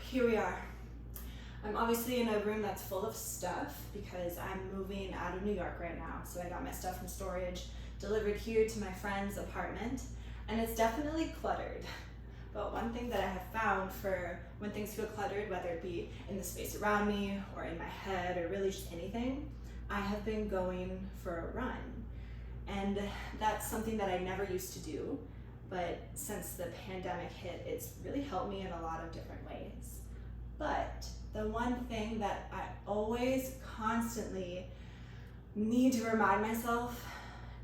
here we are. I'm obviously in a room that's full of stuff because I'm moving out of New York right now. So I got my stuff from storage delivered here to my friend's apartment, and it's definitely cluttered. But one thing that I have found for when things feel cluttered, whether it be in the space around me or in my head or really just anything, I have been going for a run. And that's something that I never used to do, but since the pandemic hit, it's really helped me in a lot of different ways. But the one thing that I always constantly need to remind myself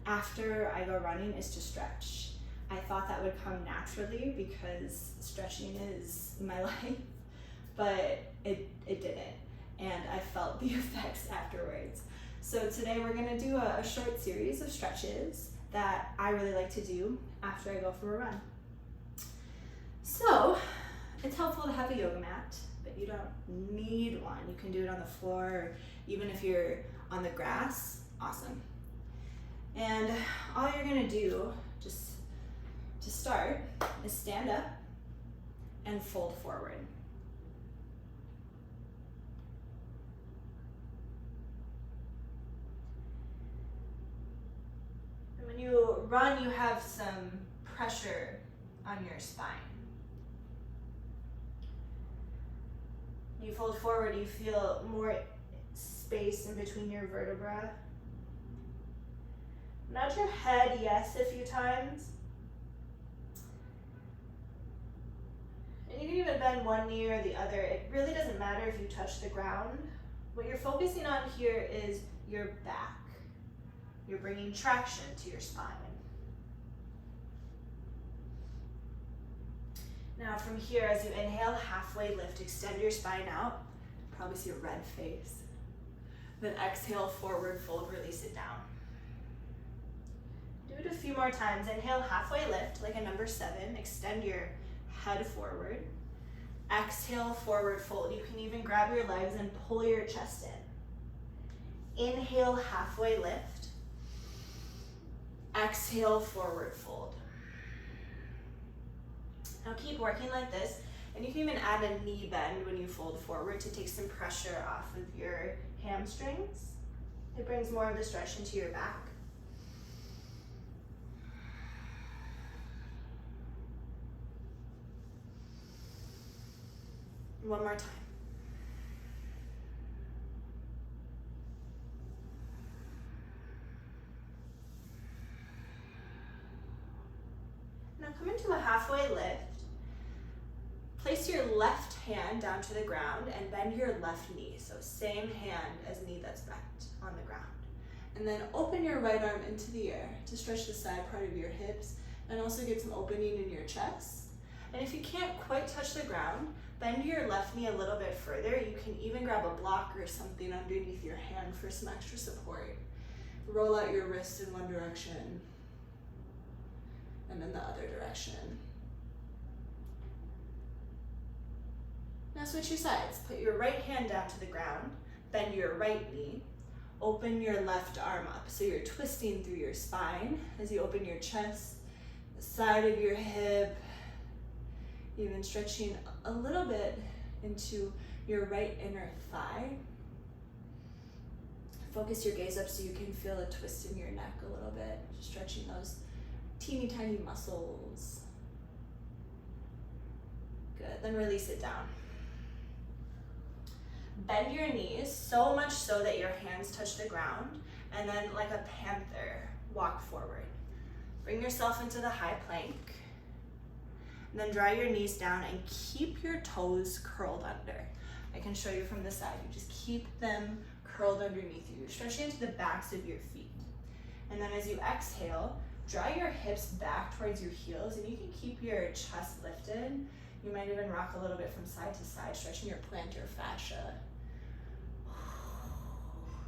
after I go running is to stretch. I thought that would come naturally because stretching is my life, but it didn't, and I felt the effects afterwards. So today we're gonna do a short series of stretches that I really like to do after I go for a run. So it's helpful to have a yoga mat, but you don't need one. You can do it on the floor, or even if you're on the grass, awesome. And all you're gonna do, just to start, is stand up and fold forward. And when you run, you have some pressure on your spine. When you fold forward, you feel more space in between your vertebrae. Nod your head yes a few times. And you can even bend one knee or the other. It really doesn't matter if you touch the ground. What you're focusing on here is your back. You're bringing traction to your spine. Now from here, as you inhale, halfway lift, extend your spine out. Probably see a red face. Then exhale, forward fold, release it down. Do it a few more times. Inhale, halfway lift, like a number 7. Extend your head forward. Exhale, forward fold. You can even grab your legs and pull your chest in. Inhale, halfway lift. Exhale, forward fold. Now keep working like this, and you can even add a knee bend when you fold forward to take some pressure off of your hamstrings. It brings more of the stretch into your back. One more time. Now come into a halfway lift. Place your left hand down to the ground and bend your left knee. So same hand as knee that's bent on the ground. And then open your right arm into the air to stretch the side part of your hips and also get some opening in your chest. And if you can't quite touch the ground, bend your left knee a little bit further. You can even grab a block or something underneath your hand for some extra support. Roll out your wrists in one direction and in the other direction. Now switch your sides. Put your right hand down to the ground, bend your right knee, open your left arm up. So you're twisting through your spine as you open your chest, the side of your hip, even stretching a little bit into your right inner thigh. Focus your gaze up so you can feel a twist in your neck a little bit, stretching those teeny tiny muscles. Good, then release it down. Bend your knees so much so that your hands touch the ground, and then like a panther, walk forward. Bring yourself into the high plank. And then draw your knees down and keep your toes curled under. I can show you from the side. You just keep them curled underneath you. You're stretching into the backs of your feet. And then as you exhale, draw your hips back towards your heels, and you can keep your chest lifted. You might even rock a little bit from side to side, stretching your plantar fascia.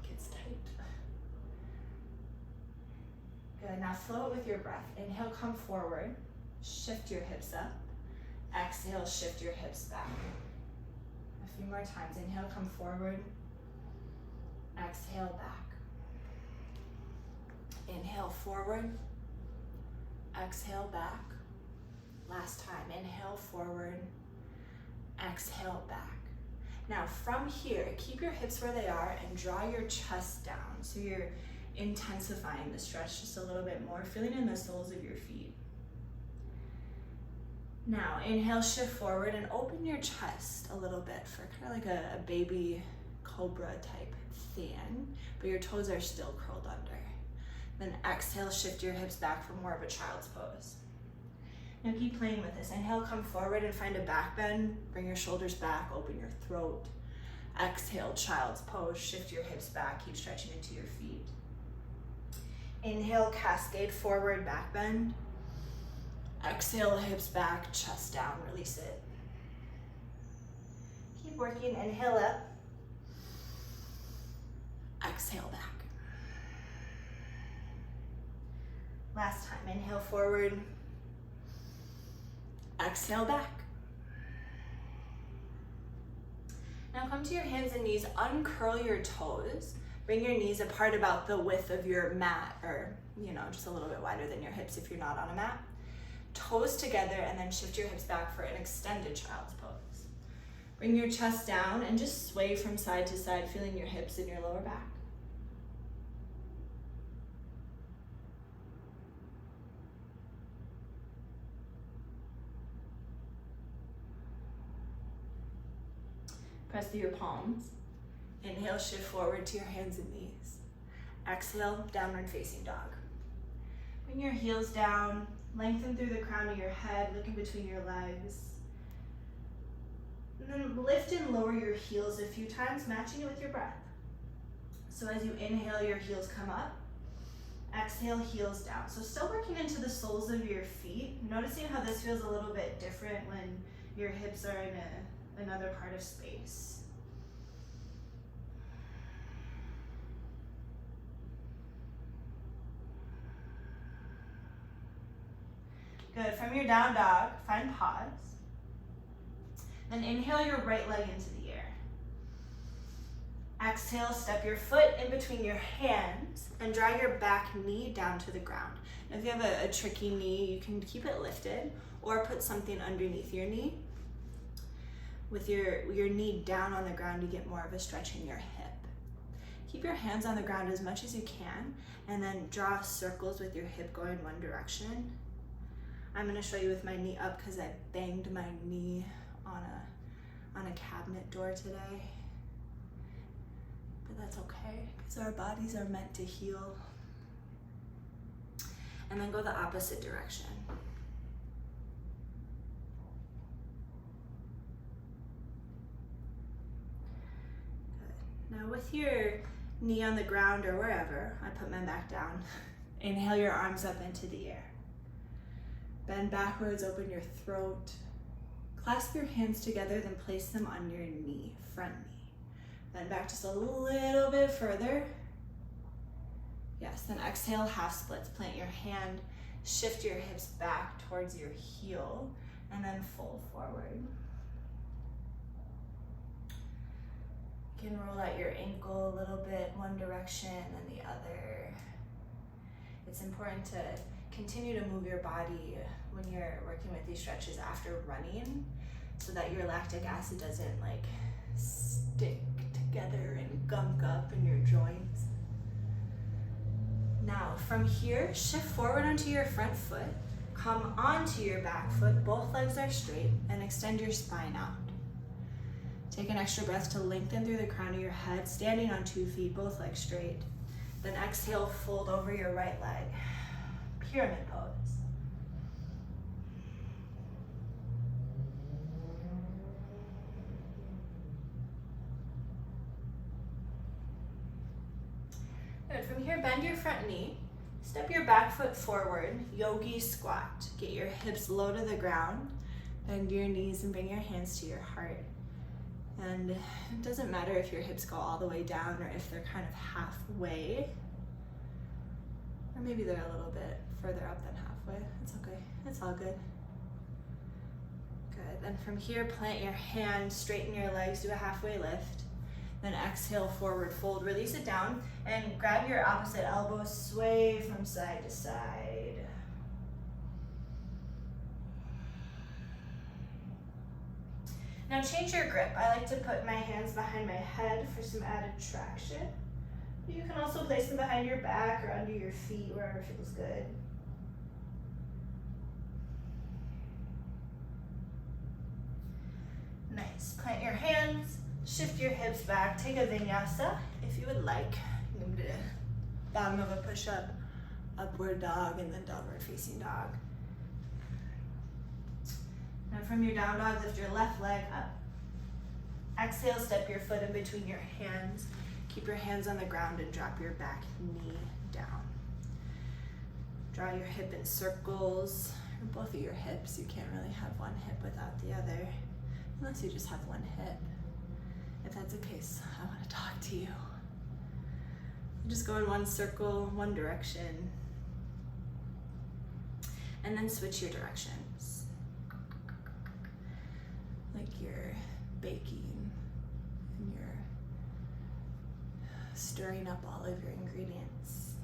Gets tight. Good, now float with your breath. Inhale, come forward. Shift your hips up. Exhale, shift your hips back. A few more times. Inhale, come forward. Exhale, back. Inhale, forward. Exhale, back. Last time. Inhale, forward. Exhale back. Now from here, keep your hips where they are and draw your chest down. So you're intensifying the stretch just a little bit more, feeling in the soles of your feet. Now inhale, shift forward and open your chest a little bit for kind of like a baby cobra type fan, but your toes are still curled under. Then exhale, shift your hips back for more of a child's pose. Now keep playing with this. Inhale, come forward and find a back bend. Bring your shoulders back, open your throat. Exhale, child's pose. Shift your hips back, keep stretching into your feet. Inhale, cascade forward, back bend. Exhale, hips back, chest down, release it. Keep working, inhale up. Exhale back. Last time, inhale forward. Exhale back. Now come to your hands and knees, uncurl your toes. Bring your knees apart about the width of your mat, or just a little bit wider than your hips if you're not on a mat. Toes together and then shift your hips back for an extended child's pose. Bring your chest down and just sway from side to side, feeling your hips and your lower back. Press through your palms. Inhale, shift forward to your hands and knees. Exhale, downward facing dog. Bring your heels down, lengthen through the crown of your head, look in between your legs. And then lift and lower your heels a few times, matching it with your breath. So as you inhale, your heels come up. Exhale, heels down. So still working into the soles of your feet. Noticing how this feels a little bit different when your hips are in another part of space. Good. From your down dog, find pause. Then inhale your right leg into the air. Exhale, step your foot in between your hands and draw your back knee down to the ground. Now, if you have a tricky knee, you can keep it lifted or put something underneath your knee. With your knee down on the ground, you get more of a stretch in your hip. Keep your hands on the ground as much as you can, and then draw circles with your hip going one direction. I'm gonna show you with my knee up because I banged my knee on a cabinet door today. But that's okay, because our bodies are meant to heal. And then go the opposite direction. Good. Now with your knee on the ground or wherever, I put mine back down. Inhale your arms up into the air. Bend backwards, open your throat. Clasp your hands together, then place them on your knee, front knee. Bend back just a little bit further. Yes, then exhale, half splits. Plant your hand, shift your hips back towards your heel, and then fold forward. You can roll out your ankle a little bit, one direction and the other. It's important to continue to move your body when you're working with these stretches after running, so that your lactic acid doesn't stick together and gunk up in your joints. Now from here, shift forward onto your front foot, come onto your back foot, both legs are straight, and extend your spine out. Take an extra breath to lengthen through the crown of your head, standing on 2 feet, both legs straight. Then exhale, fold over your right leg. Pyramid pose. Good. From here, bend your front knee. Step your back foot forward, yogi squat. Get your hips low to the ground. Bend your knees and bring your hands to your heart. And it doesn't matter if your hips go all the way down or if they're kind of halfway. Or maybe they're a little bit further up than halfway. It's okay. It's all good. Good. Then from here, plant your hand, straighten your legs, do a halfway lift. Then exhale, forward fold, release it down, and grab your opposite elbow, sway from side to side. Now Now change your grip. I like to put my hands behind my head for some added traction. You can also place them behind your back or under your feet, wherever feels good. Nice. Plant your hands, shift your hips back, take a vinyasa if you would like. You can do the bottom of a push-up, upward dog, and then downward facing dog. Now from your down dog, lift your left leg up. Exhale, step your foot in between your hands. Keep your hands on the ground and drop your back knee down. Draw your hip in circles, or both of your hips. You can't really have one hip without the other, unless you just have one hip. If that's the case, I want to talk to you. Just go in one circle, one direction, and then switch your directions. Like you're baking and you're stirring up all of your ingredients.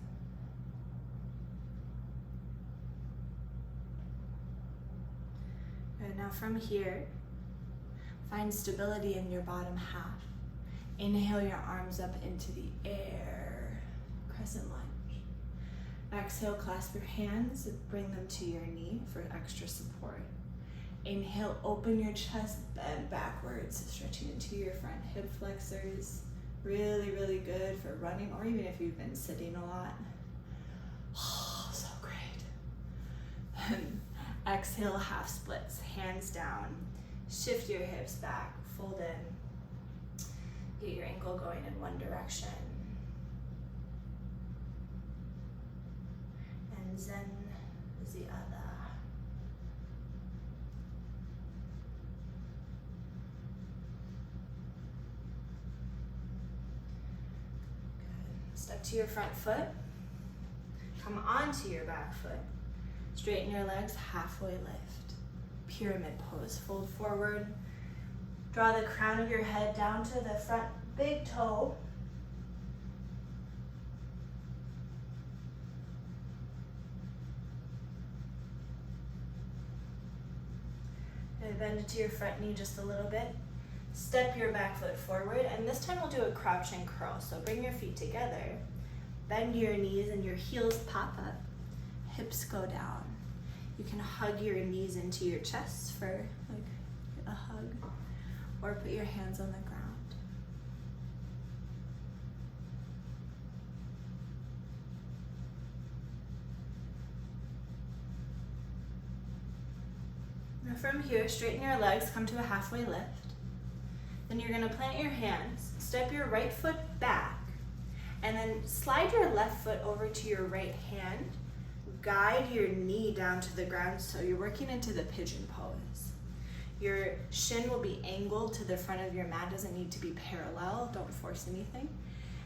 And now from here, find stability in your bottom half. Inhale your arms up into the air, crescent lunge. Exhale, clasp your hands and bring them to your knee for extra support. Inhale, open your chest, bend backwards, stretching into your front hip flexors. Really, really good for running, or even if you've been sitting a lot. Oh, so great. And exhale, half splits, hands down. Shift your hips back, fold in. Get your ankle going in one direction. And Zen is the other. Good. Step to your front foot. Come onto your back foot. Straighten your legs, halfway lift. Pyramid pose, fold forward. Draw the crown of your head down to the front big toe. And bend it to your front knee just a little bit. Step your back foot forward, and this time we'll do a crouch and curl. So bring your feet together, bend your knees and your heels pop up, hips go down. You can hug your knees into your chest for like a hug, or put your hands on the ground. Now from here, straighten your legs, come to a halfway lift. Then you're gonna plant your hands, step your right foot back, and then slide your left foot over to your right hand. Guide your knee down to the ground so you're working into the pigeon pose. Your shin will be angled to the front of your mat, doesn't need to be parallel, don't force anything.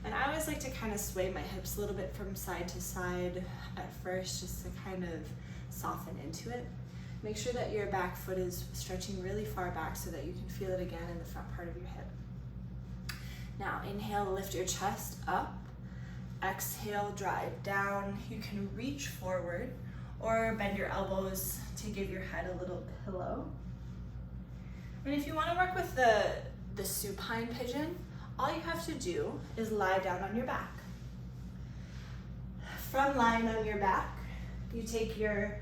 And I always like to kind of sway my hips a little bit from side to side at first, just to kind of soften into it. Make sure that your back foot is stretching really far back so that you can feel it again in the front part of your hip. Now inhale, lift your chest up. Exhale, drive down. You can reach forward or bend your elbows to give your head a little pillow. And if you want to work with the supine pigeon, all you have to do is lie down on your back. From lying on your back, you take your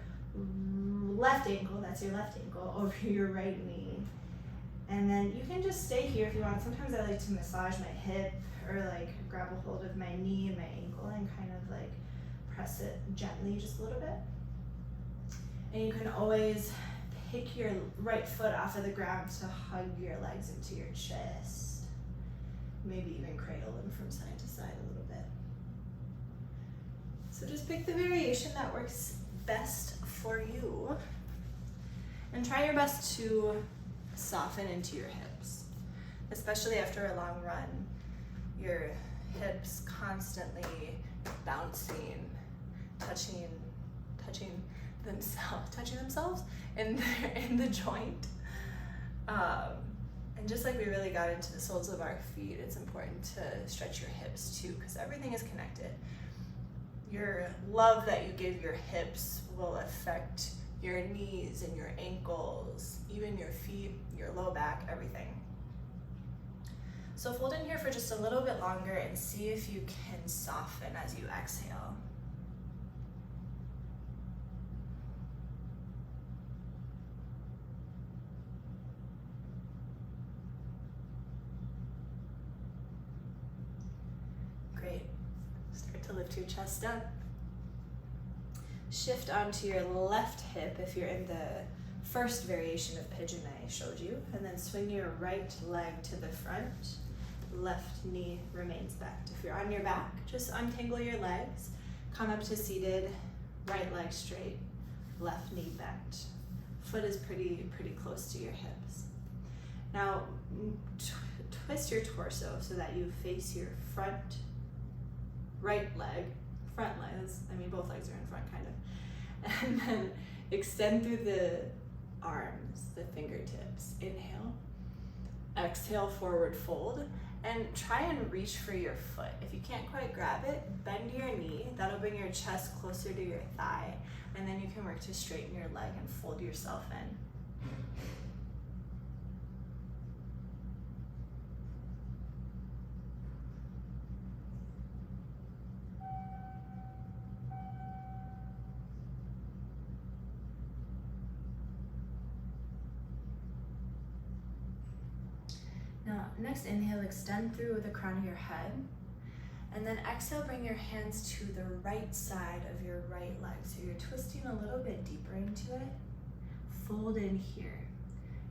left ankle, that's your left ankle, over your right knee. And then you can just stay here if you want. Sometimes I like to massage my hip or like grab a hold of my knee and my ankle and kind of like press it gently just a little bit. And you can always pick your right foot off of the ground to hug your legs into your chest. Maybe even cradle them from side to side a little bit. So just pick the variation that works best for you. And try your best to soften into your hips, especially after a long run. Your hips constantly bouncing, touching themselves in the joint. And just like we really got into the soles of our feet, it's important to stretch your hips too, because everything is connected. Your love that you give your hips will affect your knees and your ankles, even your feet, your low back, everything. So fold in here for just a little bit longer and see if you can soften as you exhale. Great. Start to lift your chest up. Shift onto your left hip if you're in the first variation of pigeon I showed you, and then swing your right leg to the front. Left knee remains bent. If you're on your back, just untangle your legs, come up to seated, right leg straight, left knee bent. Foot is pretty close to your hips. Now, twist your torso so that you face your front right leg, front legs, I mean both legs are in front kind of, and then extend through the arms, the fingertips. Inhale, exhale, forward fold, and try and reach for your foot. If you can't quite grab it, bend your knee. That'll bring your chest closer to your thigh, and then you can work to straighten your leg and fold yourself in. Now, next inhale, extend through the crown of your head. And then exhale, bring your hands to the right side of your right leg. So you're twisting a little bit deeper into it. Fold in here.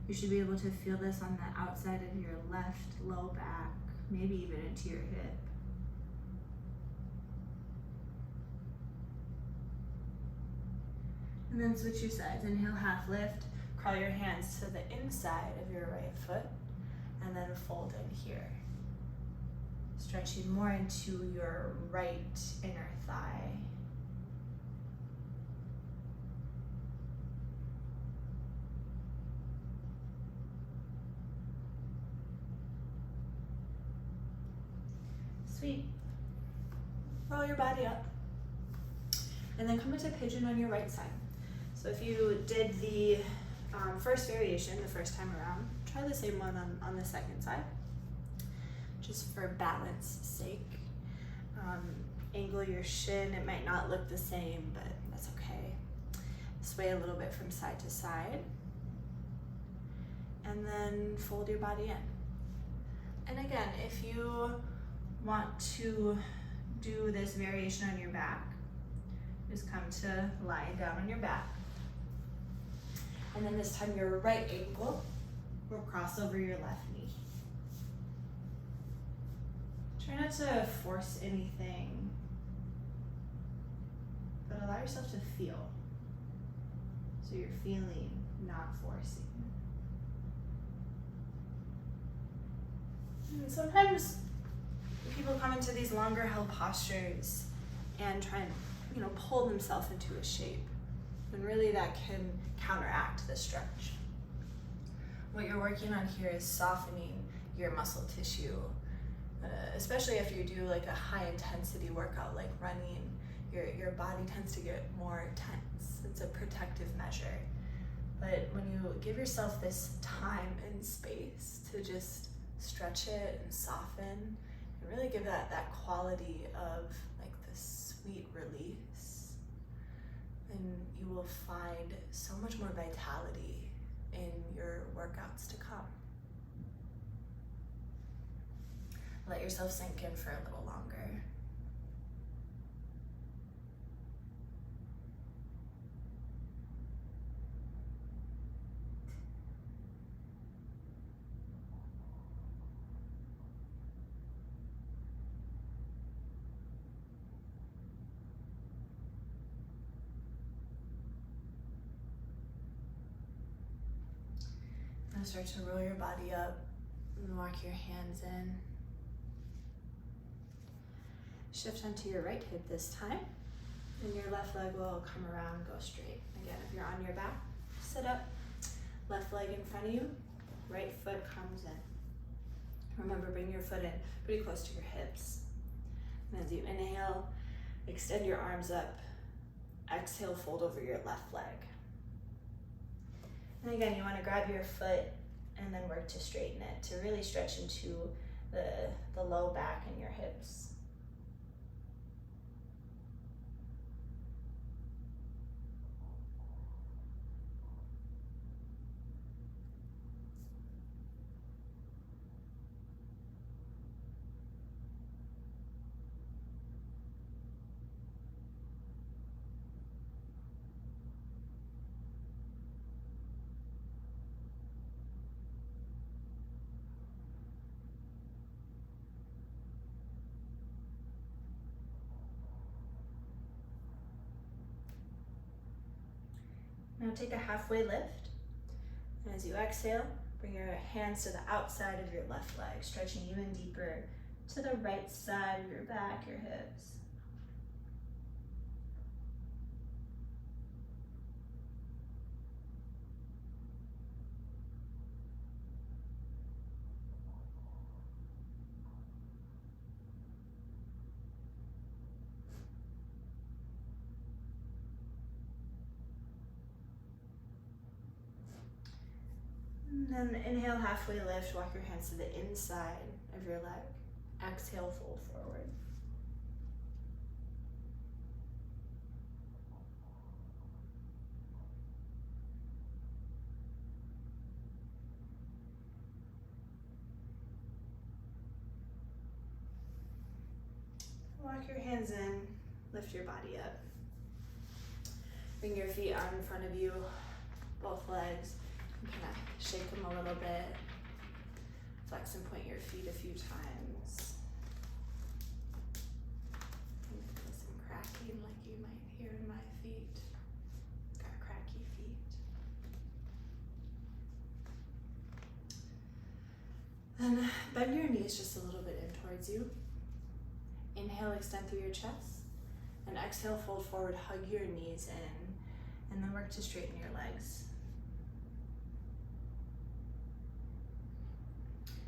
You should be able to feel this on the outside of your left low back, maybe even into your hip. And then switch your sides. Inhale, half lift. Crawl your hands to the inside of your right foot. And then fold in here. Stretching more into your right inner thigh. Sweet. Roll your body up. And then come into pigeon on your right side. So if you did the first variation the first time around, try the same one on the second side, just for balance sake. Angle your shin. It might not look the same, but that's okay. Sway a little bit from side to side. And then fold your body in. And again, if you want to do this variation on your back, just come to lying down on your back. And then this time your right ankle will cross over your left knee. Try not to force anything, but allow yourself to feel. So you're feeling, not forcing. And sometimes people come into these longer held postures and try and pull themselves into a shape. And really that can counteract the stretch. What you're working on here is softening your muscle tissue, especially if you do like a high intensity workout like running, your body tends to get more tense. It's a protective measure. But when you give yourself this time and space to just stretch it and soften, and really give that quality of like this sweet release, then you will find so much more vitality in your workouts to come. Let yourself sink in for a little longer. Now start to roll your body up and walk your hands in. Shift onto your right hip this time, and your left leg will come around, go straight. Again, if you're on your back, sit up, left leg in front of you, right foot comes in. Remember, bring your foot in pretty close to your hips. And as you inhale, extend your arms up. Exhale, fold over your left leg. And again, you want to grab your foot and then work to straighten it, to really stretch into the low back and your hips. Now take a halfway lift. And as you exhale, bring your hands to the outside of your left leg, stretching even deeper to the right side of your back, your hips. And then inhale, halfway lift, walk your hands to the inside of your leg. Exhale, fold forward. Walk your hands in, lift your body up. Bring your feet out in front of you, both legs. Kind of shake them a little bit. Flex and point your feet a few times. And feel some cracking like you might hear in my feet. Got cracky feet. Then bend your knees just a little bit in towards you. Inhale, extend through your chest. And exhale, fold forward, hug your knees in. And then work to straighten your legs.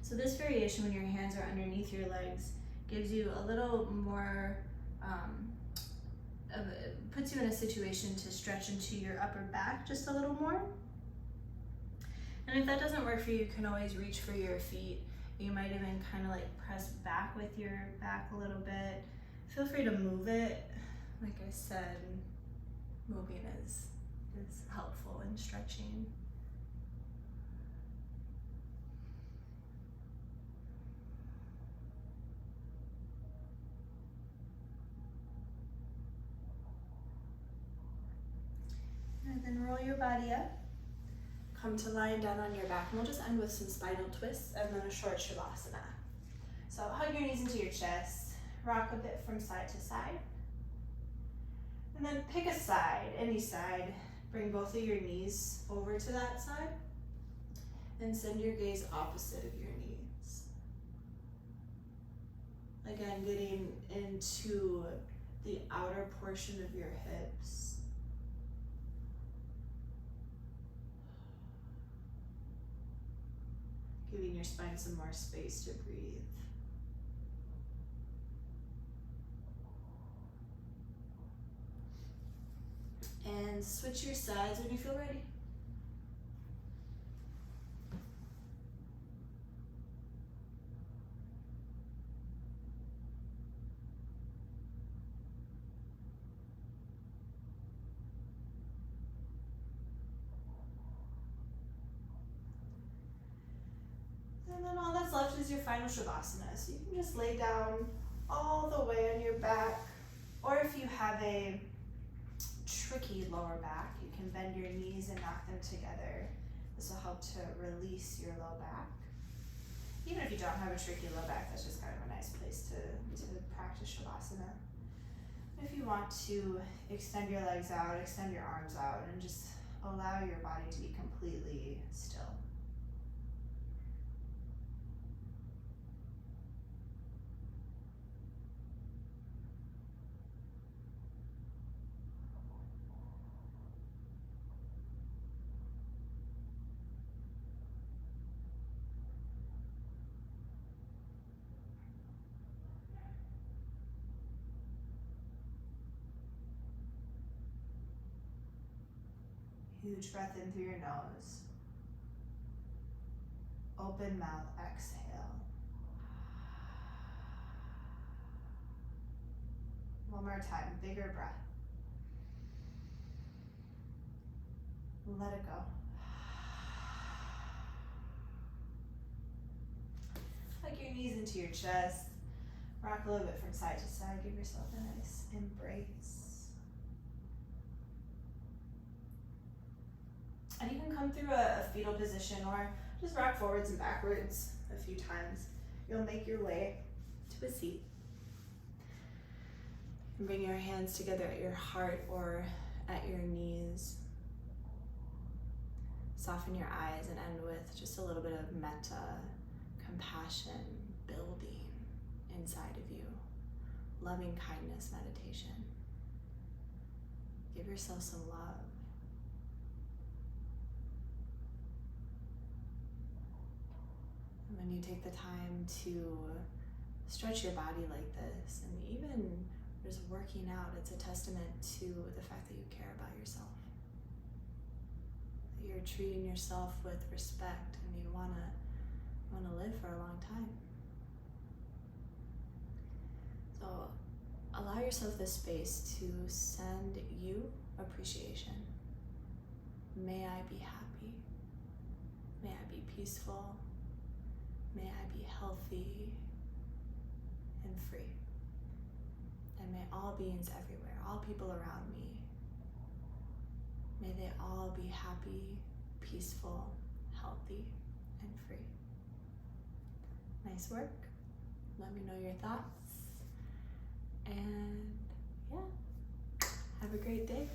So this variation, when your hands are underneath your legs, gives you a little more, puts you in a situation to stretch into your upper back just a little more. And if that doesn't work for you, you can always reach for your feet. You might even kind of like press back with your back a little bit. Feel free to move it. Like I said, moving is helpful in stretching. And then roll your body up. Come to lying down on your back, and we'll just end with some spinal twists and then a short shavasana. So hug your knees into your chest, rock a bit from side to side. And then pick a side, any side. Bring both of your knees over to that side. And send your gaze opposite of your knees. Again, getting into the outer portion of your hips. Giving your spine some more space to breathe. And switch your sides when you feel ready. And then all that's left is your final shavasana. So you can just lay down all the way on your back, or if you have a tricky lower back, you can bend your knees and knock them together. This will help to release your low back. Even if you don't have a tricky low back, that's just kind of a nice place to practice shavasana. If you want to extend your legs out, extend your arms out, and just allow your body to be completely still. Huge breath in through your nose. Open mouth, exhale. One more time, bigger breath. Let it go. Hug your knees into your chest. Rock a little bit from side to side. Give yourself a nice embrace. And you can come through a fetal position or just rock forwards and backwards a few times. You'll make your way to a seat. And bring your hands together at your heart or at your knees. Soften your eyes and end with just a little bit of metta, compassion building inside of you. Loving kindness meditation. Give yourself some love. And when you take the time to stretch your body like this, and even just working out, it's a testament to the fact that you care about yourself. That you're treating yourself with respect and you wanna live for a long time. So allow yourself this space to send you appreciation. May I be happy. May I be peaceful. May I be healthy and free. And may all beings everywhere, all people around me, may they all be happy, peaceful, healthy, and free. Nice work. Let me know your thoughts. And yeah, have a great day.